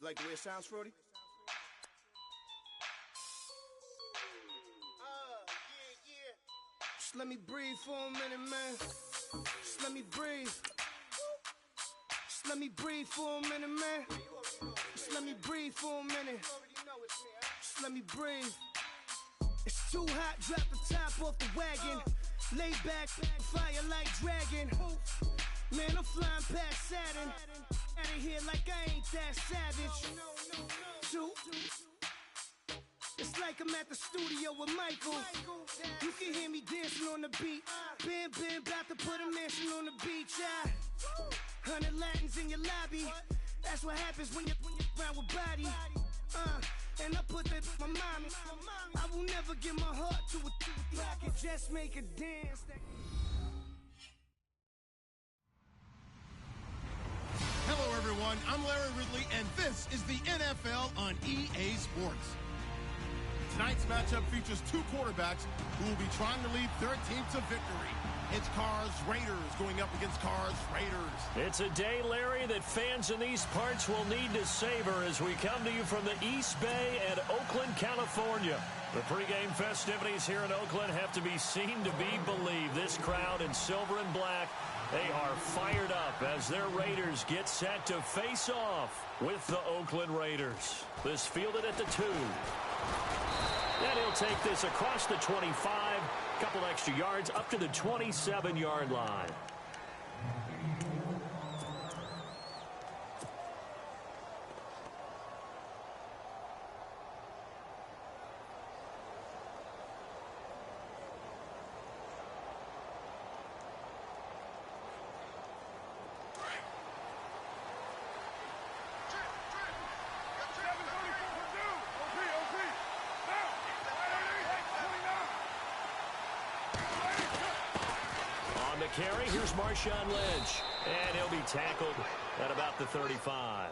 Like the way it sounds, Frody? Just let me breathe for a minute, man. Just let me breathe. Just let me breathe for a minute, man. Just let me breathe for a minute. Just let me breathe. It's too hot, drop the top off the wagon. Lay back, fire like dragon. Man, I'm flying past Saturn. Out of here like I ain't that savage. Two. It's like I'm at the studio with Michael. You can hear me dancing on the beat. Ben, about to put a mansion on the beach. 100 Latins in your lobby. That's what happens when you're around with body. And I put that in my mommy. I will never give my heart to a I can just make a dance. Hello, everyone. I'm Larry Ridley, and this is the NFL on EA Sports. Tonight's matchup features two quarterbacks who will be trying to lead their team to victory. It's Cards Raiders going up against Cards Raiders. It's a day, Larry, that fans in these parts will need to savor as we come to you from the East Bay and Oakland, California. The pregame festivities here in Oakland have to be seen to be believed. This crowd in silver and black, they are fired up as their Raiders get set to face off with the Oakland Raiders. This fielded at the 2. And he'll take this across the 25, couple extra yards up to the 27-yard line. Carry. Here's Marshawn Lynch, and he'll be tackled at about the 35.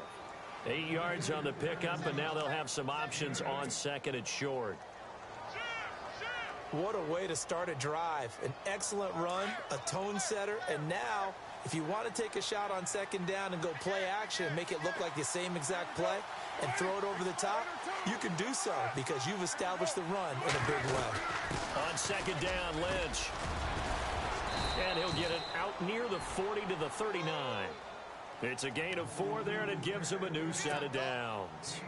8 yards on the pickup, and now they'll have some options on second and short. What a way to start a drive. An excellent run, a tone setter, and now if you want to take a shot on second down and go play action and make it look like the same exact play and throw it over the top, you can do so because you've established the run in a big way. On second down, Lynch. And he'll get it out near the 40 to the 39. It's a gain of 4 there, and it gives him a new set of downs.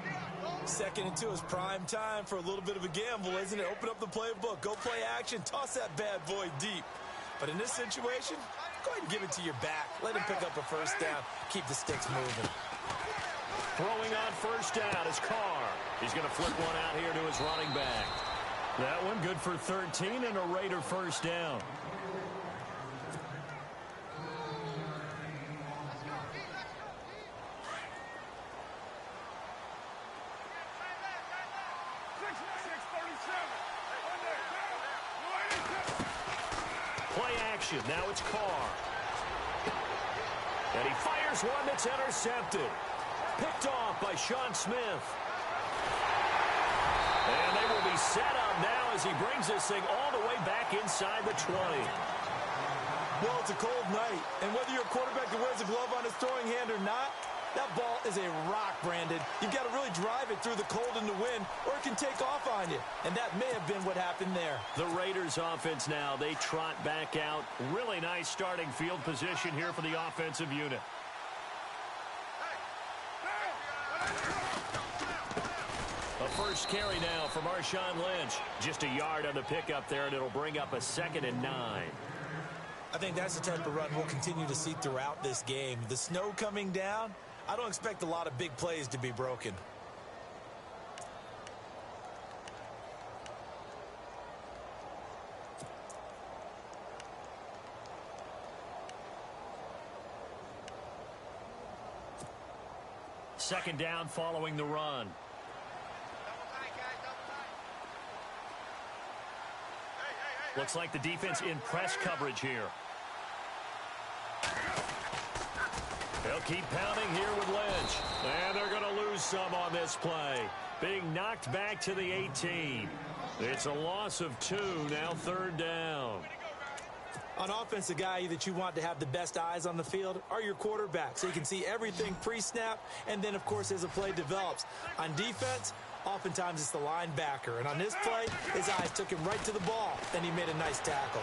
Second and 2 is prime time for a little bit of a gamble, isn't it? Open up the playbook, go play action, toss that bad boy deep. But in this situation, go ahead and give it to your back. Let him pick up a first down. Keep the sticks moving. Throwing on first down is Carr. He's going to flip one out here to his running back. That one good for 13 and a Raider first down. Now it's Carr. And he fires one that's intercepted. Picked off by Sean Smith. And they will be set up now as he brings this thing all the way back inside the 20. Well, it's a cold night, and whether you're a quarterback that wears a glove on his throwing hand or not, that ball is a rock, Brandon. You've got to really drive it through the cold and the wind, or it can take off on you. And that may have been what happened there. The Raiders offense now, they trot back out. Really nice starting field position here for the offensive unit. A first carry now for Marshawn Lynch. Just a yard on the pickup there, and it'll bring up a 2nd and 9. I think that's the type of run we'll continue to see throughout this game. The snow coming down, I don't expect a lot of big plays to be broken. Second down following the run. Looks like the defense in press coverage here. They'll keep pounding here with Lynch. And they're going to lose some on this play. Being knocked back to the 18. It's a loss of 2, now 3rd down. On offense, the guy that you want to have the best eyes on the field are your quarterbacks, so you can see everything pre-snap, and then, of course, as the play develops. On defense, oftentimes it's the linebacker, and on this play, his eyes took him right to the ball, and he made a nice tackle.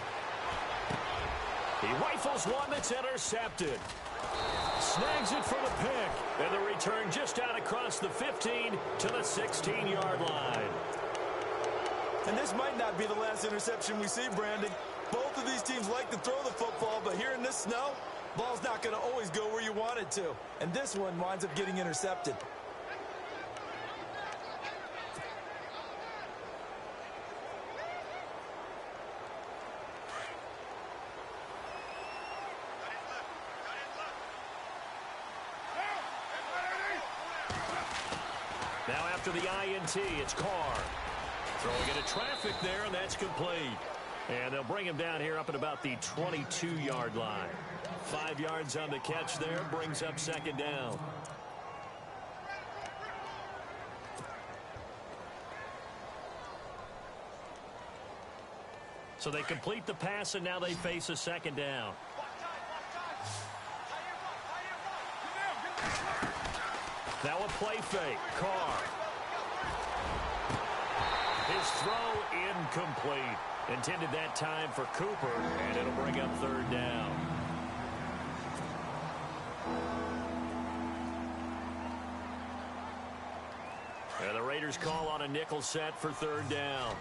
He rifles one that's intercepted. Snags it for the pick, and the return just out across the 15 to the 16-yard line. And this might not be the last interception we see, Brandon. Both of these teams like to throw the football, but here in this snow, ball's not going to always go where you want it to. And this one winds up getting intercepted. Now after the INT, it's Carr. Throwing into traffic there, and that's complete. And they'll bring him down here up at about the 22-yard line. 5 yards on the catch there, brings up second down. So they complete the pass, and now they face a second down. Now a play fake. Carr. His throw incomplete. Intended that time for Cooper, and it'll bring up third down. And the Raiders call on a nickel set for third down.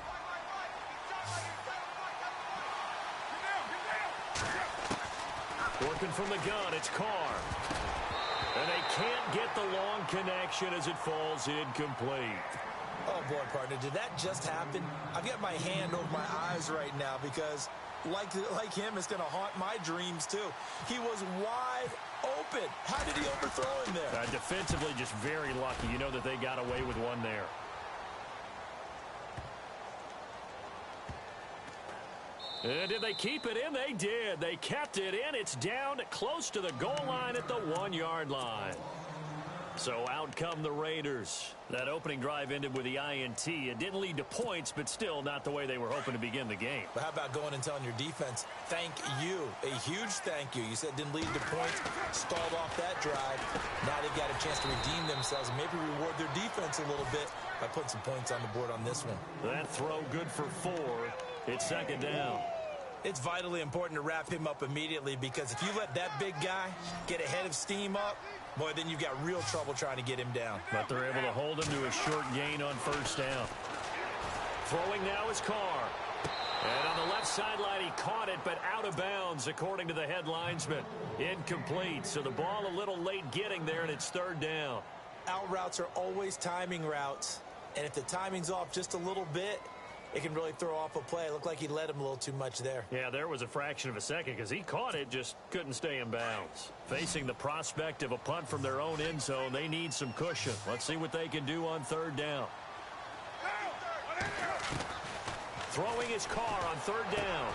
Working from the gun, it's Carr. And they can't get the long connection as it falls incomplete. Oh, boy, partner, did that just happen? I've got my hand over my eyes right now because, like him, it's going to haunt my dreams, too. He was wide open. How did he overthrow him there? Defensively, just very lucky. You know that they got away with one there. And did they keep it in? They did. They kept it in. It's down close to the goal line at the 1-yard line. So out come the Raiders. That opening drive ended with the INT. It didn't lead to points, but still not the way they were hoping to begin the game. But how about going and telling your defense, thank you, a huge thank you. You said it didn't lead to points, stalled off that drive. Now they've got a chance to redeem themselves and maybe reward their defense a little bit by putting some points on the board on this one. That throw good for 4. It's second down. It's vitally important to wrap him up immediately because if you let that big guy get a head of steam up, boy, then you've got real trouble trying to get him down. But they're able to hold him to a short gain on first down. Throwing now is Carr. And on the left sideline, he caught it, but out of bounds, according to the head linesman. Incomplete, so the ball a little late getting there, and it's third down. Out routes are always timing routes, and if the timing's off just a little bit, it can really throw off a play. It looked like he led him a little too much there. Yeah, there was a fraction of a second because he caught it, just couldn't stay in bounds. Facing the prospect of a punt from their own end zone, they need some cushion. Let's see what they can do on third down. Throwing his Carr on third down.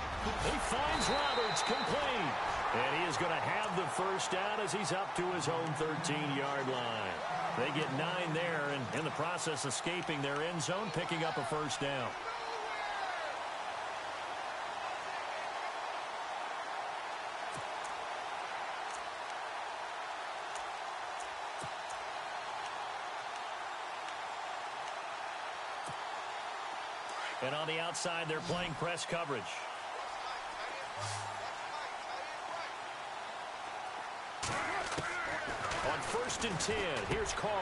He finds Roberts, complete. And he is going to have the first down as he's up to his own 13-yard line. They get 9 there, and in the process, escaping their end zone, picking up a first down. And on the outside, they're playing press coverage. On 1st and 10, here's Carr.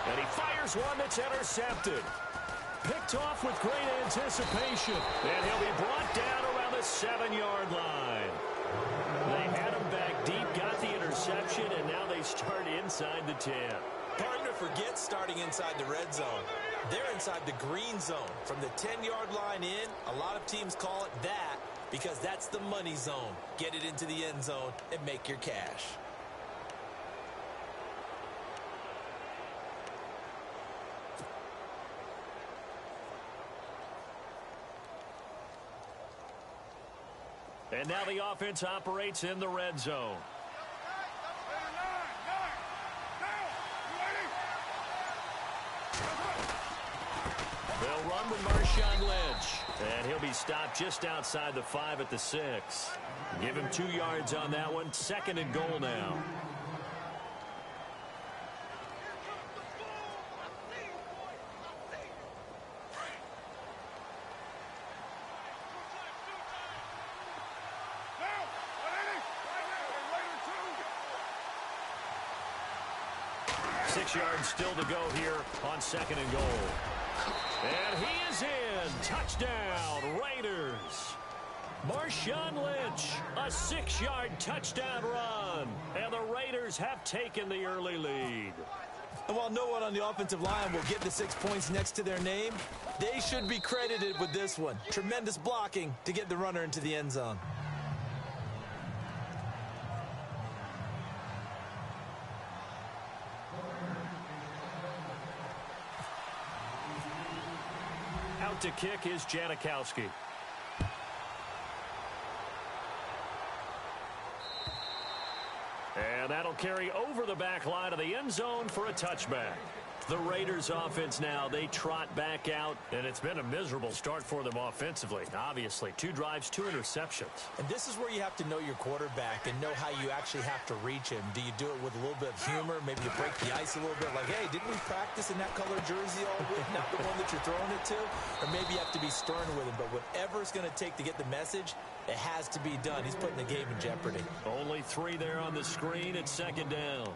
And he fires one that's intercepted. Picked off with great anticipation. And he'll be brought down around the 7-yard line. They had him back deep, got the interception, and now they start inside the 10. Partner, forget starting inside the red zone. They're inside the green zone. From the 10-yard line in, a lot of teams call it that because that's the money zone. Get it into the end zone and make your cash. And now the offense operates in the red zone. They'll run with Marshawn Lynch. And he'll be stopped just outside the 5 at the 6. Give him 2 yards on that one. 2nd and goal now. Yards still to go here on 2nd and goal. And he is in. Touchdown, Raiders. Marshawn Lynch, a 6-yard touchdown run. And the Raiders have taken the early lead. And while no one on the offensive line will get the 6 points next to their name, they should be credited with this one. Tremendous blocking to get the runner into the end zone. To kick is Janikowski. And that'll carry over the back line of the end zone for a touchback. The Raiders offense now, they trot back out, and it's been a miserable start for them offensively. Obviously, 2 drives, 2 interceptions. And this is where you have to know your quarterback and know how you actually have to reach him. Do you do it with a little bit of humor? Maybe you break the ice a little bit, like, hey, didn't we practice in that color jersey all week, not the one that you're throwing it to? Or maybe you have to be stern with him, but whatever it's going to take to get the message, it has to be done. He's putting the game in jeopardy. Only 3 there on the screen at 2nd down.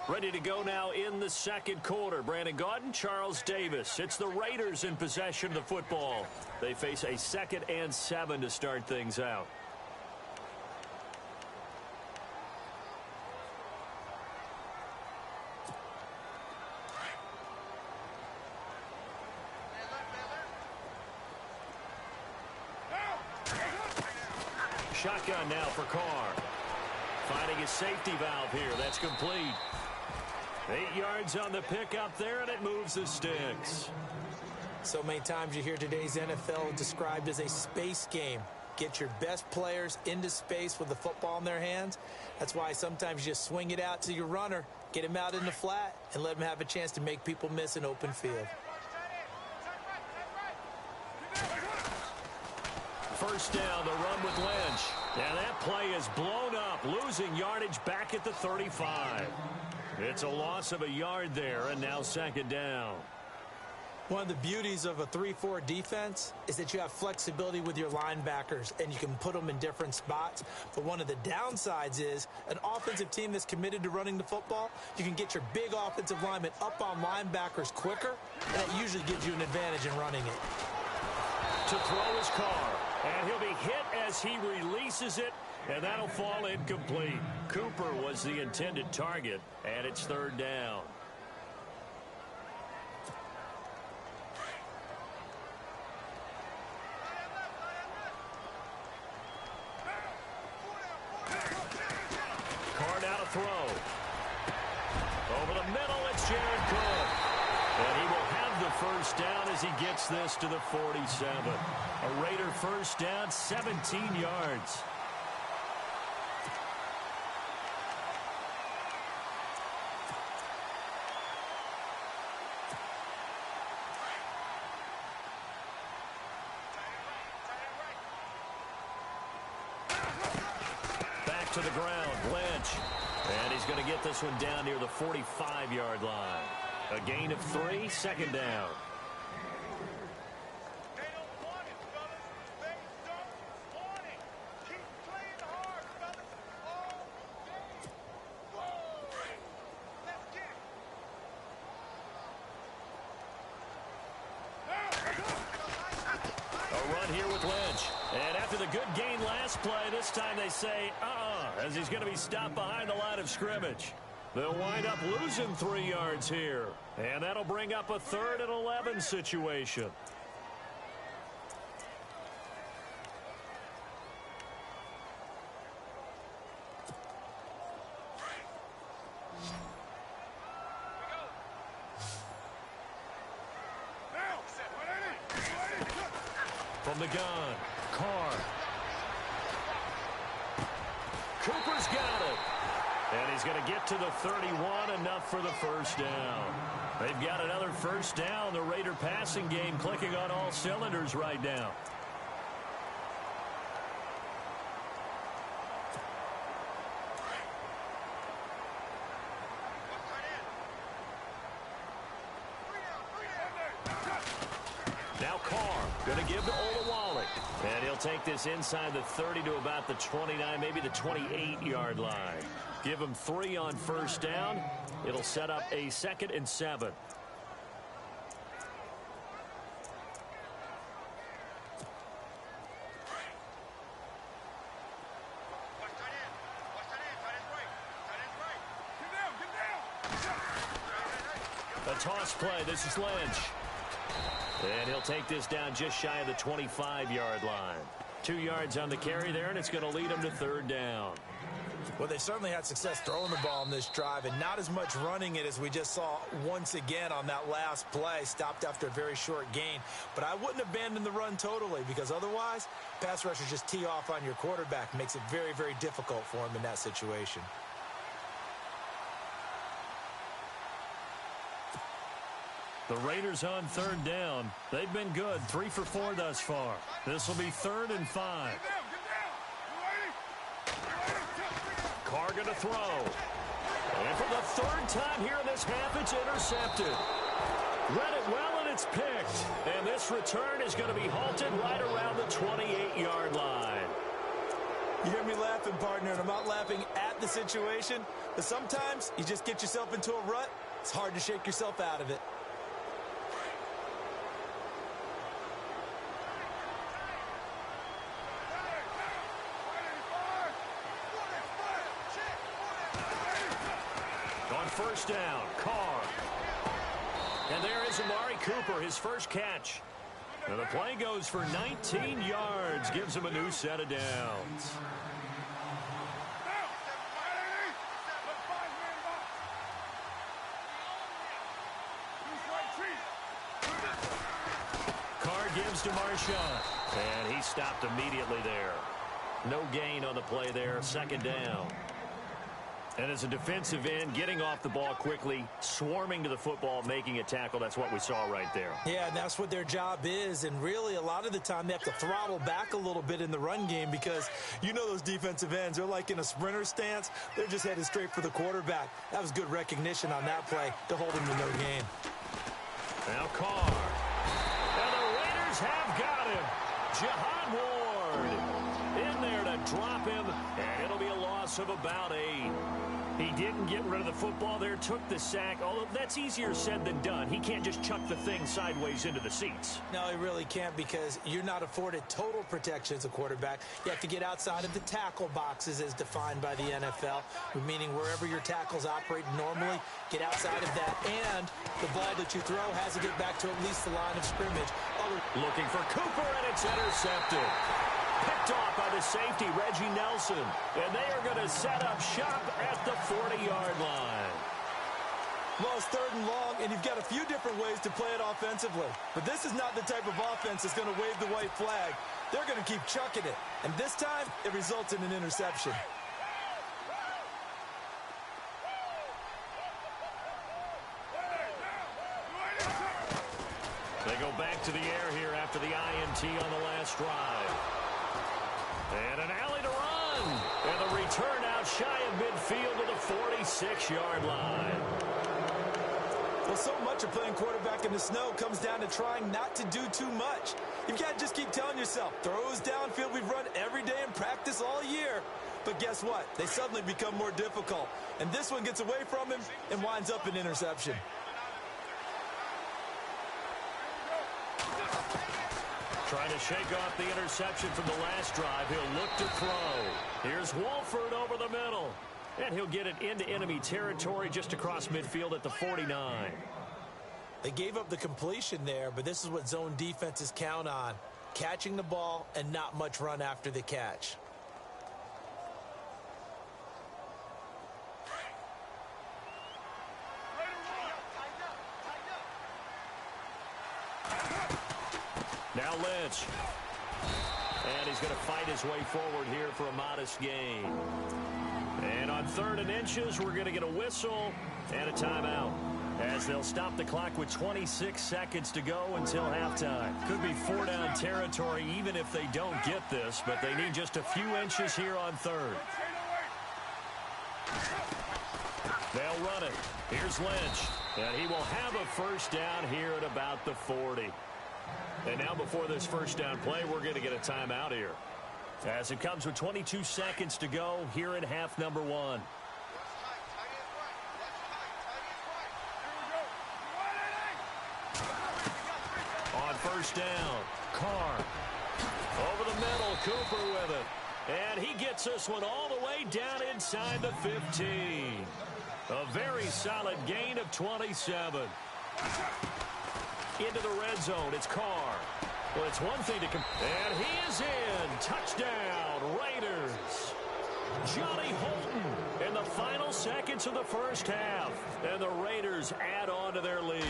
Ready to go now in the 2nd quarter. Brandon Gaudin, Charles Davis. It's the Raiders in possession of the football. They face a 2nd and 7 to start things out. Shotgun now for Carr. Finding his safety valve here. That's complete. 8 yards on the pickup there, and it moves the sticks. So many times you hear today's NFL described as a space game. Get your best players into space with the football in their hands. That's why sometimes you just swing it out to your runner, get him out in the flat, and let him have a chance to make people miss an open field. First down, the run with Lynch. And that play is blown up, losing yardage back at the 35. It's a loss of a yard there, and now 2nd down. One of the beauties of a 3-4 defense is that you have flexibility with your linebackers, and you can put them in different spots. But one of the downsides is an offensive team that's committed to running the football, you can get your big offensive linemen up on linebackers quicker, and that usually gives you an advantage in running it. To throw his Carr, and he'll be hit as he releases it, and that'll fall incomplete. Cooper was the intended target, and it's 3rd down. Carr now to throw. Over the middle, it's Jared Cook. And he will have the first down as he gets this to the 47. A Raider first down, 17 yards. Back to the ground, Lynch. And he's going to get this one down near the 45-yard line. A gain of 3, 2nd down. A run here with Lynch. And after the good gain last play, this time they say, as he's going to be stopped behind the line of scrimmage. They'll wind up losing 3 yards here. And that'll bring up a 3rd and 11 situation. From the gun, Carr. Cooper's got it. And he's going to get to the 31, enough for the first down. They've got another first down. The Raider passing game clicking on all cylinders right now. Now Carr going to give to Olawale. And he'll take this inside the 30 to about the 29, maybe the 28-yard line. Give him 3 on first down. It'll set up a 2nd and 7. A toss play. This is Lynch. And he'll take this down just shy of the 25-yard line. 2 yards on the carry there, and it's going to lead him to 3rd down. Well, they certainly had success throwing the ball in this drive, and not as much running it as we just saw once again on that last play. Stopped after a very short gain. But I wouldn't abandon the run totally, because otherwise, pass rushers just tee off on your quarterback. Makes it very, very difficult for him in that situation. The Raiders on 3rd down. They've been good, 3 for 4 thus far. This will be 3rd and 5. Carr going to throw. And for the 3rd time here in this half, it's intercepted. Read it well, and it's picked. And this return is going to be halted right around the 28-yard line. You hear me laughing, partner, and I'm not laughing at the situation, but sometimes you just get yourself into a rut. It's hard to shake yourself out of it. First down, Carr. And there is Amari Cooper, his first catch. And the play goes for 19 yards, gives him a new set of downs. Carr gives to Marshawn. And he stopped immediately there. No gain on the play there, 2nd down. And as a defensive end, getting off the ball quickly, swarming to the football, making a tackle, that's what we saw right there. Yeah, and that's what their job is. And really, a lot of the time, they have to throttle back a little bit in the run game because you know those defensive ends, they're like in a sprinter stance. They're just headed straight for the quarterback. That was good recognition on that play to hold him to no gain. Now Carr. And the Raiders have got him. Jihad Ward in there to drop him, and it'll be a loss of about 8. He didn't get rid of the football there, took the sack, although that's easier said than done. He can't just chuck the thing sideways into the seats. No, he really can't because you're not afforded total protection as a quarterback. You have to get outside of the tackle boxes as defined by the NFL, meaning wherever your tackles operate normally, get outside of that, and the ball that you throw has to get back to at least the line of scrimmage. Looking for Cooper, and it's intercepted. Picked off by the safety, Reggie Nelson. And they are going to set up shop at the 40-yard line. Well, it's 3rd and long, and you've got a few different ways to play it offensively. But this is not the type of offense that's going to wave the white flag. They're going to keep chucking it. And this time, it results in an interception. They go back to the air here after the INT on the last drive. And an alley to run. And the return out shy of midfield to the 46-yard line. Well, so much of playing quarterback in the snow comes down to trying not to do too much. You've got to just keep telling yourself, throws downfield we've run every day in practice all year. But guess what? They suddenly become more difficult. And this one gets away from him and winds up an interception. Trying to shake off the interception from the last drive. He'll look to throw. Here's Wolford over the middle. And he'll get it into enemy territory just across midfield at the 49. They gave up the completion there, but this is what zone defenses count on. Catching the ball and not much run after the catch. Now Lynch. And he's going to fight his way forward here for a modest gain. And on 3rd and inches, we're going to get a whistle and a timeout, as they'll stop the clock with 26 seconds to go until halftime. Could be 4-down territory even if they don't get this, but they need just a few inches here on 3rd. They'll run it. Here's Lynch, and he will have a first down here at about the 40. And now before this first down play, we're going to get a timeout here, as it comes with 22 seconds to go here in half number 1. On first down, Carr. Over the middle, Cooper with it. And he gets this one all the way down inside the 15. A very solid gain of 27. Into the red zone, it's Carr. Well, it's one thing to and he is in. Touchdown, Raiders. Johnny Holton in the final seconds of the first half. And the Raiders add on to their lead.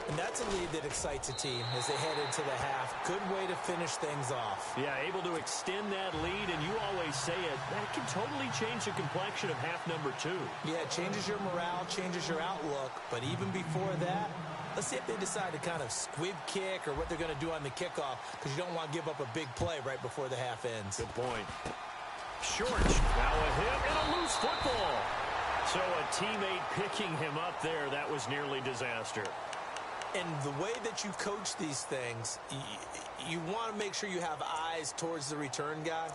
And that's a lead that excites a team as they head into the half. Good way to finish things off. Yeah, able to extend that lead, and you always say it, that can totally change the complexion of half number 2. Yeah, it changes your morale, changes your outlook. But even before that, let's see if they decide to kind of squib kick or what they're going to do on the kickoff, because you don't want to give up a big play right before the half ends. Good point. Short. Now a hit and a loose football. So a teammate picking him up there, that was nearly disaster. And the way that you coach these things, you want to make sure you have eyes towards the return guy,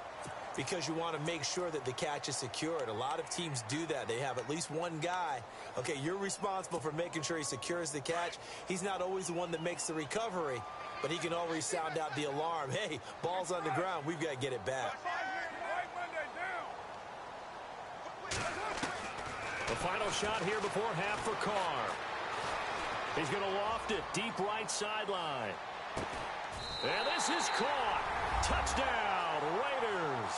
because you want to make sure that the catch is secured. A lot of teams do that. They have at least one guy. Okay, you're responsible for making sure he secures the catch. He's not always the one that makes the recovery, but he can always sound out the alarm. Hey, ball's on the ground. We've got to get it back. The final shot here before half for Carr. He's going to loft it deep right sideline. And this is caught. Touchdown, Raiders.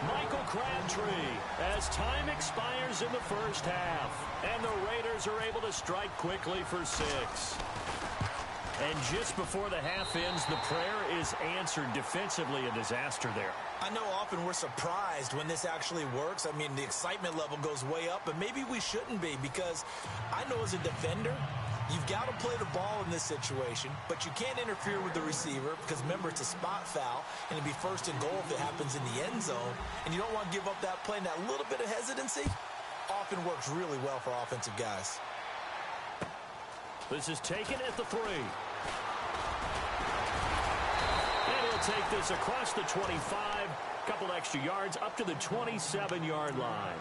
Michael Crabtree, as time expires in the first half. And the Raiders are able to strike quickly for 6. And just before the half ends, the prayer is answered. Defensively, a disaster there. I know often we're surprised when this actually works. I mean, the excitement level goes way up, but maybe we shouldn't be, because I know as a defender, you've got to play the ball in this situation, but you can't interfere with the receiver because, remember, it's a spot foul, and it'd be first and goal if it happens in the end zone, and you don't want to give up that play. And that little bit of hesitancy often works really well for offensive guys. This is taken at the 3. And he'll take this across the 25, couple extra yards, up to the 27-yard line.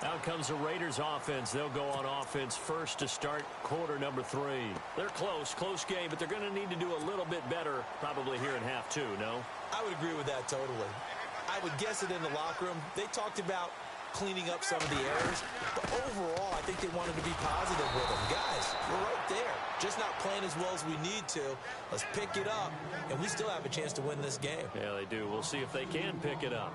Out comes the Raiders offense. They'll go on offense first to start quarter number 3. They're close game, but they're going to need to do a little bit better probably here in half 2, no? I would agree with that totally. I would guess it in the locker room. They talked about cleaning up some of the errors, but overall, I think they wanted to be positive with them. Guys, we're right there. Just not playing as well as we need to. Let's pick it up, and we still have a chance to win this game. Yeah, they do. We'll see if they can pick it up.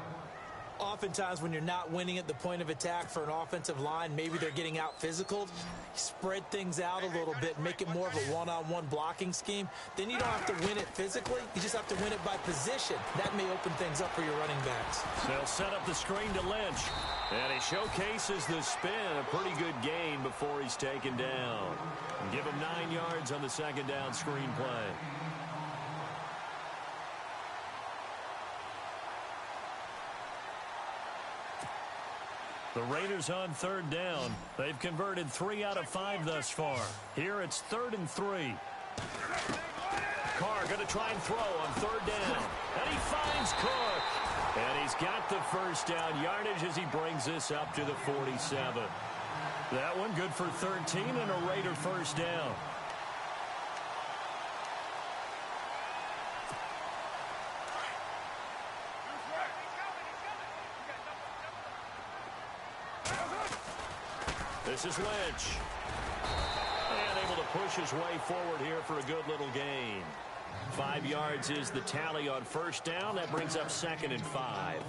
Oftentimes when you're not winning at the point of attack for an offensive line, maybe they're getting out physical, spread things out a little bit, make it more of a one-on-one blocking scheme. Then you don't have to win it physically. You just have to win it by position. That may open things up for your running backs. They'll set up the screen to Lynch. And he showcases the spin. A pretty good gain before he's taken down. And give him 9 yards on the second down screen play. The Raiders on 3rd down. They've converted 3 out of 5 thus far. Here it's 3rd and 3. Carr going to try and throw on 3rd down. And he finds Cook. And he's got the first down yardage as he brings this up to the 47. That one good for 13 and a Raider first down. This is Lynch. And able to push his way forward here for a good little gain. 5 yards is the tally on first down. That brings up 2nd and 5.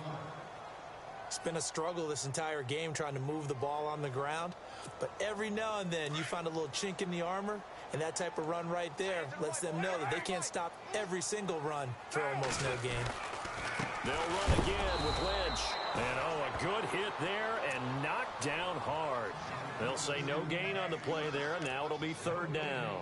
It's been a struggle this entire game trying to move the ball on the ground. But every now and then you find a little chink in the armor, And that type of run right there lets them know that they can't stop every single run for almost no gain. They'll run again with Lynch. And, a good hit there and knocked down hard. They'll say no gain on the play there, and now it'll be third down.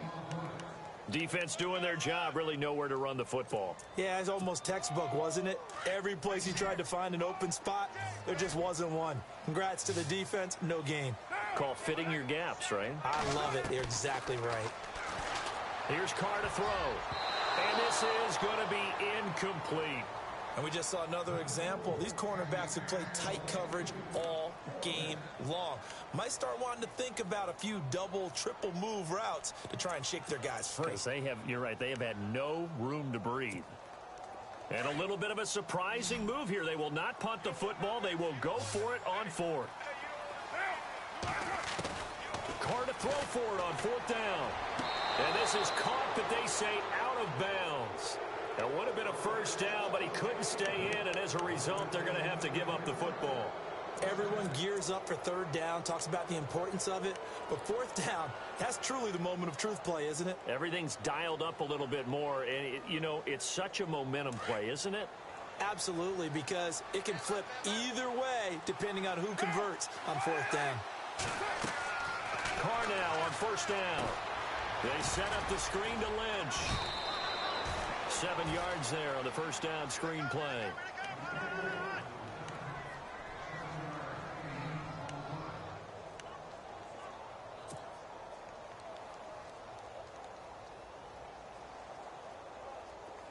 Defense doing their job, really nowhere to run the football. Yeah, it's almost textbook, wasn't it? Every place he tried to find an open spot, there just wasn't one. Congrats to the defense, no gain. Call fitting your gaps, right? I love it. You're exactly right. Here's Carr to throw. And this is going to be incomplete. And we just saw another example. These cornerbacks have played tight coverage all game long. Might start wanting to think about a few double, triple move routes to try and shake their guys free. Because you're right, they have had no room to breathe. And a little bit of a surprising move here. They will not punt the football. They will go for it on fourth. Carr to throw for it on fourth down. And this is caught, but they say out of bounds. It would have been a first down, but he couldn't stay in, and as a result, they're going to have to give up the football. Everyone gears up for third down, talks about the importance of it, but fourth down, that's truly the moment of truth play, isn't it? Everything's dialed up a little bit more, and, it's such a momentum play, isn't it? Absolutely, because it can flip either way depending on who converts on fourth down. Carr now on first down. They set up the screen to Lynch. 7 yards there on the first down screen play.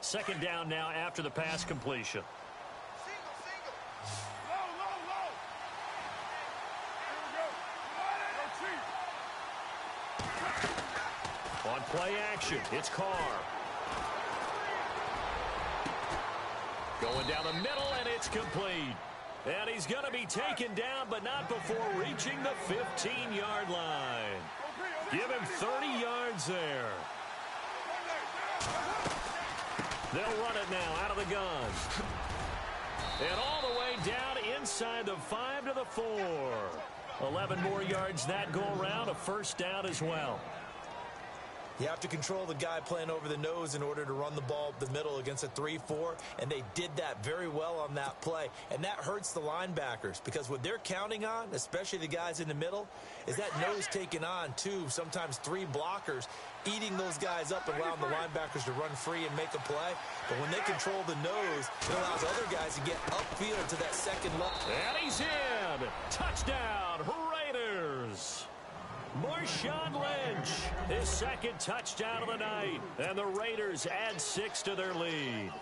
Second down now after the pass completion. On play action, it's Carr. Going down the middle, and it's complete. And he's going to be taken down, but not before reaching the 15-yard line. Give him 30 yards there. They'll run it now out of the gun. And all the way down inside the 5 to the 4. 11 more yards that go around, a first down as well. You have to control the guy playing over the nose in order to run the ball up the middle against a 3-4, and they did that very well on that play. And that hurts the linebackers because what they're counting on, especially the guys in the middle, is that nose taking on 2, sometimes 3 blockers, eating those guys up and allowing the linebackers to run free and make a play. But when they control the nose, it allows other guys to get upfield to that second level. And he's in. Touchdown, Raiders. Marshawn Lynch, his second touchdown of the night, and the Raiders add 6 to their lead.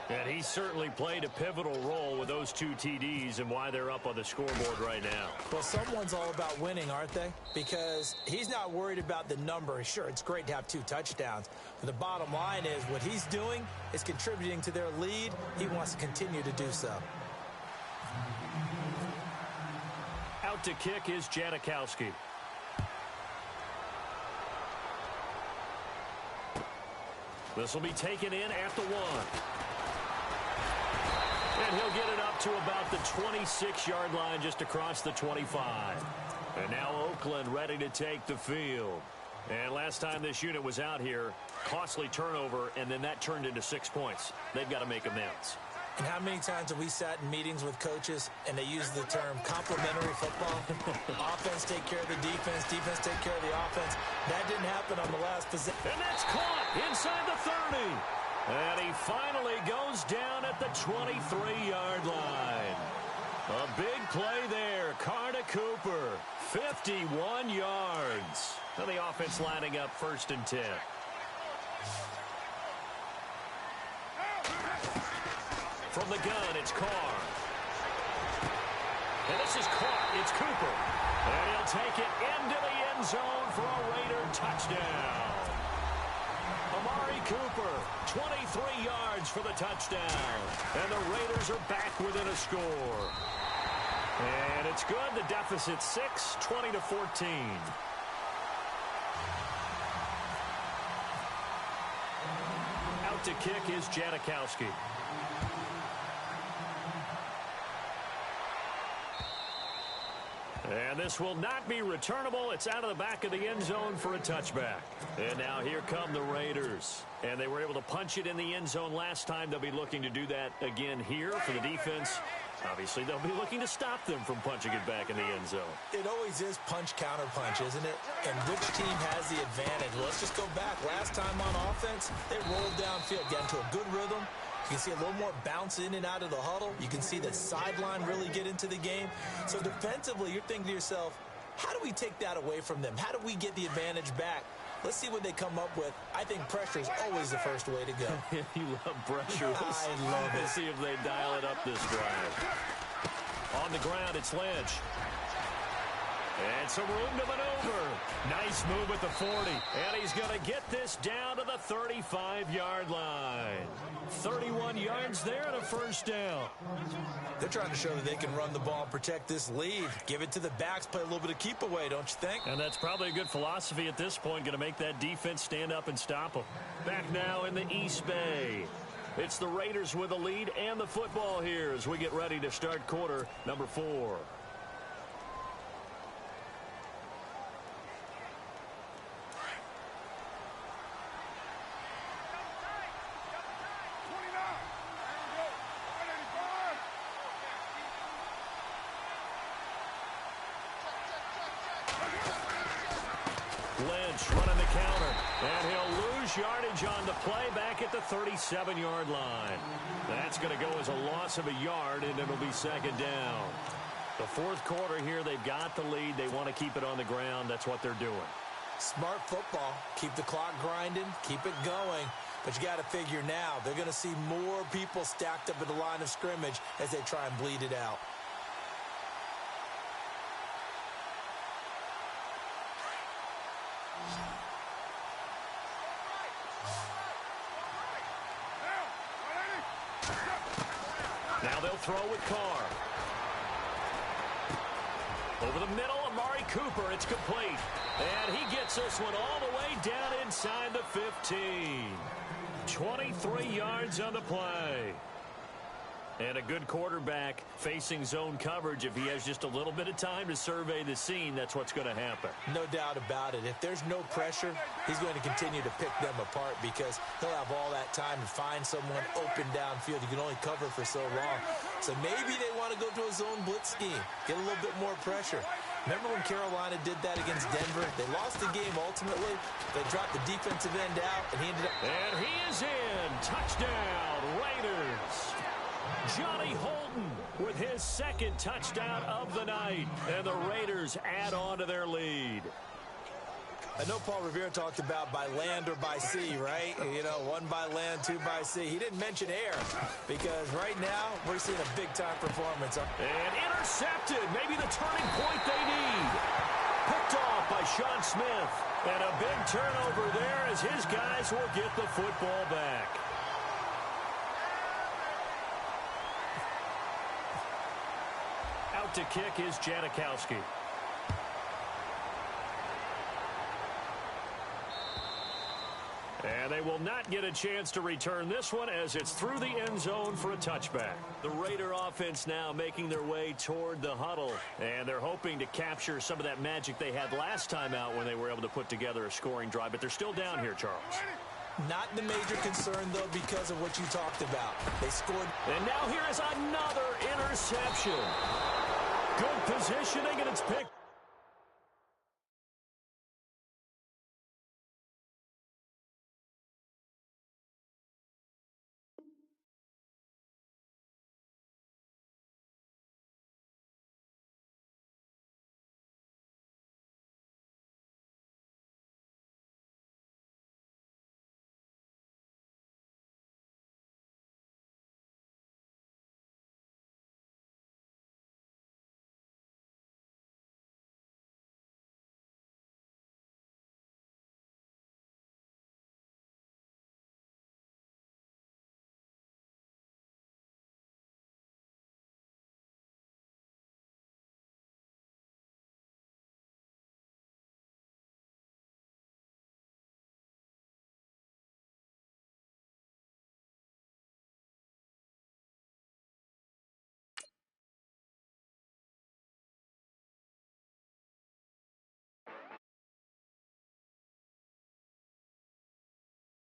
And he certainly played a pivotal role with those 2 TDs and why they're up on the scoreboard right now. Well, someone's all about winning, aren't they? Because he's not worried about the number. Sure, it's great to have 2 touchdowns. But the bottom line is what he's doing is contributing to their lead. He wants to continue to do so. Out to kick is Janikowski. This will be taken in at the 1. And he'll get it up to about the 26-yard line just across the 25. And now Oakland ready to take the field. And last time this unit was out here, costly turnover, and then that turned into 6 points. They've got to make amends. And how many times have we sat in meetings with coaches and they use the term complementary football? Offense take care of the defense, defense take care of the offense. That didn't happen on the last possession. And that's caught inside the 30. And he finally goes down at the 23-yard line. A big play there. Carr to Cooper. 51 yards. And the offense lining up 1st and 10. From the gun, it's Carr. And this is caught. It's Cooper. And he'll take it into the end zone for a Raider touchdown. Amari Cooper, 23 yards for the touchdown. And the Raiders are back within a score. And it's good. The deficit 6, 20-14. Out to kick is Janikowski. And this will not be returnable. It's out of the back of the end zone for a touchback. And now here come the Raiders. And they were able to punch it in the end zone last time. They'll be looking to do that again here for the defense. Obviously, they'll be looking to stop them from punching it back in the end zone. It always is punch, counter punch, isn't it? And which team has the advantage? Well, let's just go back. Last time on offense, they rolled downfield, got into a good rhythm. You can see a little more bounce in and out of the huddle. You can see the sideline really get into the game. So defensively, you're thinking to yourself, how do we take that away from them? How do we get the advantage back? Let's see what they come up with. I think pressure is always the first way to go. You love pressure. I love it. Let's see if they dial it up this drive. On the ground, it's Lynch. And some room to maneuver. Nice move at the 40. And he's going to get this down to the 35-yard line. 31 yards there and a first down. They're trying to show that they can run the ball and protect this lead. Give it to the backs, play a little bit of keep away, don't you think? And that's probably a good philosophy at this point, going to make that defense stand up and stop them. Back now in the East Bay. It's the Raiders with the lead and the football here as we get ready to start quarter number 4. Lynch running the counter, and he'll lose yardage on the play back at the 37-yard line. That's going to go as a loss of a yard, and it'll be second down. The fourth quarter here, they've got the lead. They want to keep it on the ground. That's what they're doing. Smart football. Keep the clock grinding. Keep it going. But you got to figure now, they're going to see more people stacked up at the line of scrimmage as they try and bleed it out. Now they'll throw with Carr. Over the middle, Amari Cooper. It's complete. And he gets this one all the way down inside the 15. 23 yards on the play. And a good quarterback facing zone coverage. If he has just a little bit of time to survey the scene, that's what's going to happen. No doubt about it. If there's no pressure, he's going to continue to pick them apart because he'll have all that time to find someone open downfield. You can only cover for so long. So maybe they want to go to a zone blitz scheme, get a little bit more pressure. Remember when Carolina did that against Denver? They lost the game ultimately. They dropped the defensive end out, and he ended up... And he is in. Touchdown, Raiders. Johnny Holton with his second touchdown of the night. And the Raiders add on to their lead. I know Paul Revere talked about by land or by sea, right? You know, 1 by land, 2 by sea. He didn't mention air because right now we're seeing a big-time performance. And intercepted. Maybe the turning point they need. Picked off by Sean Smith. And a big turnover there as his guys will get the football back. Out to kick is Janikowski. And they will not get a chance to return this one as it's through the end zone for a touchback. The Raider offense now making their way toward the huddle. And they're hoping to capture some of that magic they had last time out when they were able to put together a scoring drive. But they're still down here, Charles. Not the major concern, though, because of what you talked about. They scored. And now here is another interception. Good positioning, and it's picked.